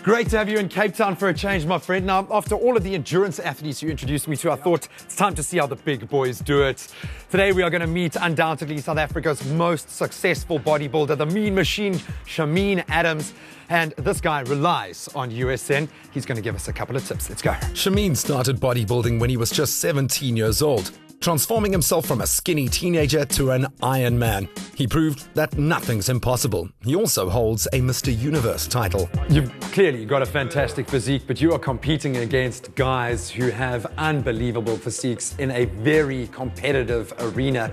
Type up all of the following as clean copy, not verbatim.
Great to have you in Cape Town for a change, my friend. Now, after all of the endurance athletes you introduced me to, I thought it's time to see how the big boys do it. Today, we are going to meet undoubtedly South Africa's most successful bodybuilder, the mean machine, Shameen Adams. And this guy relies on USN. He's going to give us a couple of tips. Let's go. Shameen started bodybuilding when he was just 17 years old, transforming himself from a skinny teenager to an Iron Man. He proved that nothing's impossible. He also holds a Mr. Universe title. You've clearly got a fantastic physique, but you are competing against guys who have unbelievable physiques in a very competitive arena.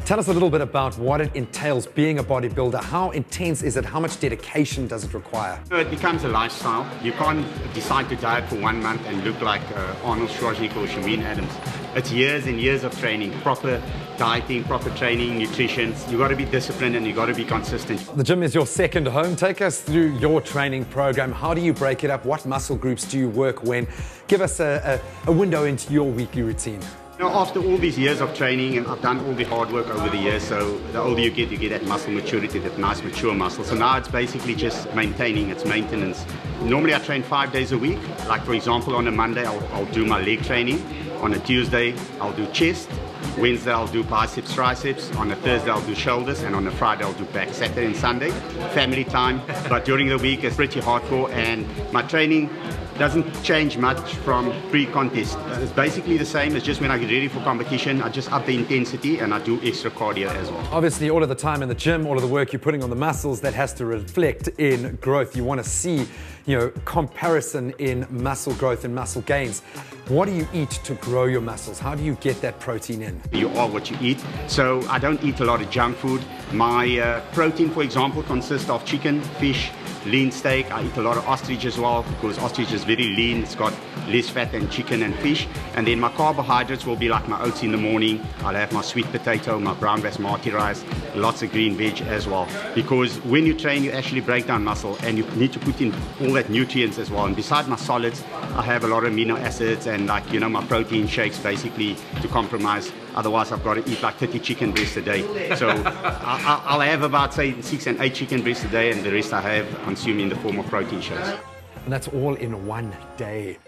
Tell us a little bit about what it entails being a bodybuilder. How intense is it? How much dedication does it require? It becomes a lifestyle. You can't decide to diet for 1 month and look like Arnold Schwarzenegger or Shameen Adams. It's years and years of training, proper dieting, proper training, nutrition. You've got to be disciplined and you've got to be consistent. The gym is your second home. Take us through your training program. How do you break it up? What muscle groups do you work when? Give us a window into your weekly routine. You know, after all these years of training, and I've done all the hard work over the years, so the older you get that muscle maturity, that nice mature muscle. So now it's basically just maintaining, it's maintenance. Normally I train 5 days a week. Like for example, on a Monday I'll do my leg training. On a Tuesday I'll do chest. Wednesday I'll do biceps, triceps. On a Thursday I'll do shoulders, and on a Friday I'll do back. Saturday and Sunday, family time. But during the week it's pretty hardcore, and my training doesn't change much from pre-contest. It's basically the same. It's just when I get ready for competition, I just up the intensity and I do extra cardio as well. Obviously, all of the time in the gym, all of the work you're putting on the muscles, that has to reflect in growth. You want to see, comparison in muscle growth and muscle gains. What do you eat to grow your muscles? How do you get that protein in? You are what you eat. So I don't eat a lot of junk food. My protein, for example, consists of chicken, fish, lean steak. I eat a lot of ostrich as well, because ostrich is very lean. It's got less fat than chicken and fish. And then my carbohydrates will be like my oats in the morning. I'll have my sweet potato, my brown basmati rice, lots of green veg as well. Because when you train, you actually break down muscle, and you need to put in all that nutrients as well. And beside my solids, I have a lot of amino acids and my protein shakes basically to compromise. Otherwise, I've got to eat like 30 chicken breasts a day. So I'll have about, say, 6 and 8 chicken breasts a day, and the rest I have consumed in the form of protein shakes. And that's all in one day.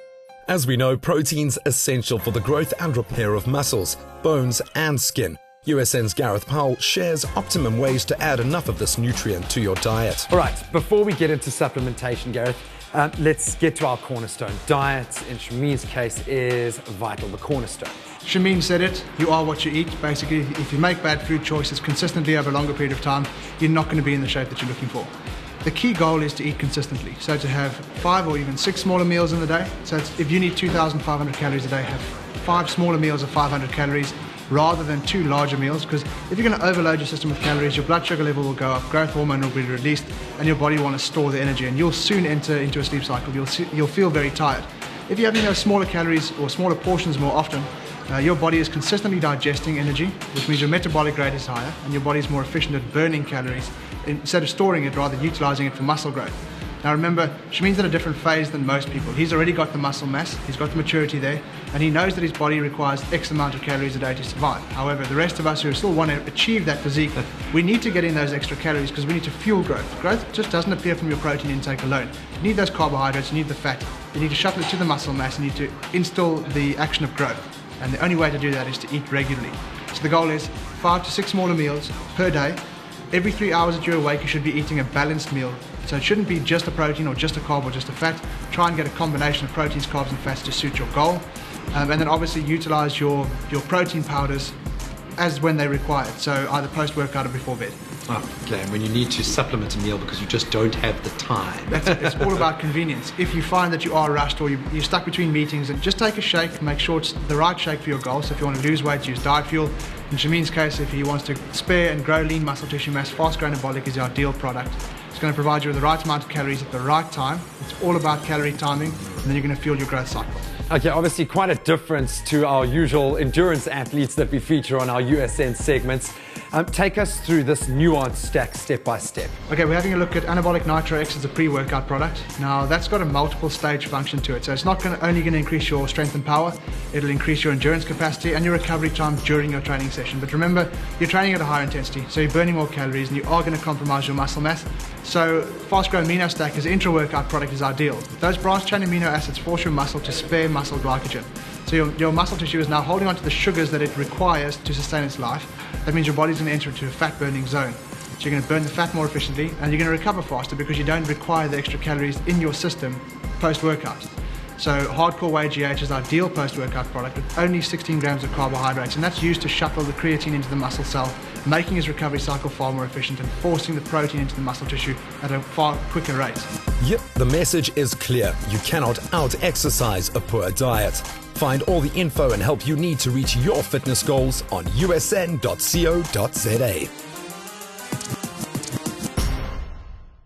As we know, protein's essential for the growth and repair of muscles, bones and skin. USN's Gareth Powell shares optimum ways to add enough of this nutrient to your diet. All right, before we get into supplementation, Gareth, let's get to our cornerstone. Diet, in Shameen's case, is vital, the cornerstone. Shameen said it, you are what you eat. Basically, if you make bad food choices consistently over a longer period of time, you're not going to be in the shape that you're looking for. The key goal is to eat consistently. So to have 5 or even 6 smaller meals in the day. So if you need 2,500 calories a day, have 5 smaller meals of 500 calories rather than 2 larger meals, because if you're going to overload your system with calories, your blood sugar level will go up, growth hormone will be released, and your body will want to store the energy, and you'll soon enter into a sleep cycle. You'll feel very tired. If you have smaller calories or smaller portions more often, your body is consistently digesting energy, which means your metabolic rate is higher and your body is more efficient at burning calories instead of storing it, rather utilizing it for muscle growth. Now remember, Shameen's at a different phase than most people. He's already got the muscle mass, he's got the maturity there, and he knows that his body requires X amount of calories a day to survive. However, the rest of us who still want to achieve that physique, we need to get in those extra calories because we need to fuel growth. Growth just doesn't appear from your protein intake alone. You need those carbohydrates, you need the fat, you need to shuttle it to the muscle mass, you need to instill the action of growth. And the only way to do that is to eat regularly. So the goal is 5 to 6 smaller meals per day. Every 3 hours that you're awake, you should be eating a balanced meal. So it shouldn't be just a protein or just a carb or just a fat. Try and get a combination of proteins, carbs and fats to suit your goal. And then obviously utilize your protein powders as when they're required. So either post-workout or before bed. Oh, okay, and when you need to supplement a meal because you just don't have the time. It's all about convenience. If you find that you are rushed or you're stuck between meetings, and just take a shake, make sure it's the right shake for your goal. So if you want to lose weight, use diet fuel. In Shameen's case, if he wants to spare and grow lean muscle tissue mass, fast-growing anabolic is the ideal product. It's going to provide you with the right amount of calories at the right time. It's all about calorie timing, and then you're going to fuel your growth cycle. Okay, obviously quite a difference to our usual endurance athletes that we feature on our USN segments. Take us through this nuanced stack step by step. Okay, we're having a look at Anabolic Nitro X as a pre-workout product. Now that's got a multiple stage function to it. So it's not only going to increase your strength and power, it'll increase your endurance capacity and your recovery time during your training session. But remember, you're training at a higher intensity, so you're burning more calories and you are going to compromise your muscle mass. So fast-growing amino stack as an intra-workout product is ideal. Those branched-chain amino acids force your muscle to spare muscle glycogen. So your muscle tissue is now holding onto the sugars that it requires to sustain its life. That means your body's going to enter into a fat-burning zone. So you're going to burn the fat more efficiently, and you're going to recover faster because you don't require the extra calories in your system post-workout. So hardcore whey GH is ideal post-workout product with only 16 grams of carbohydrates, and that's used to shuttle the creatine into the muscle cell, making his recovery cycle far more efficient and forcing the protein into the muscle tissue at a far quicker rate. Yep, the message is clear. You cannot out-exercise a poor diet. Find all the info and help you need to reach your fitness goals on usn.co.za.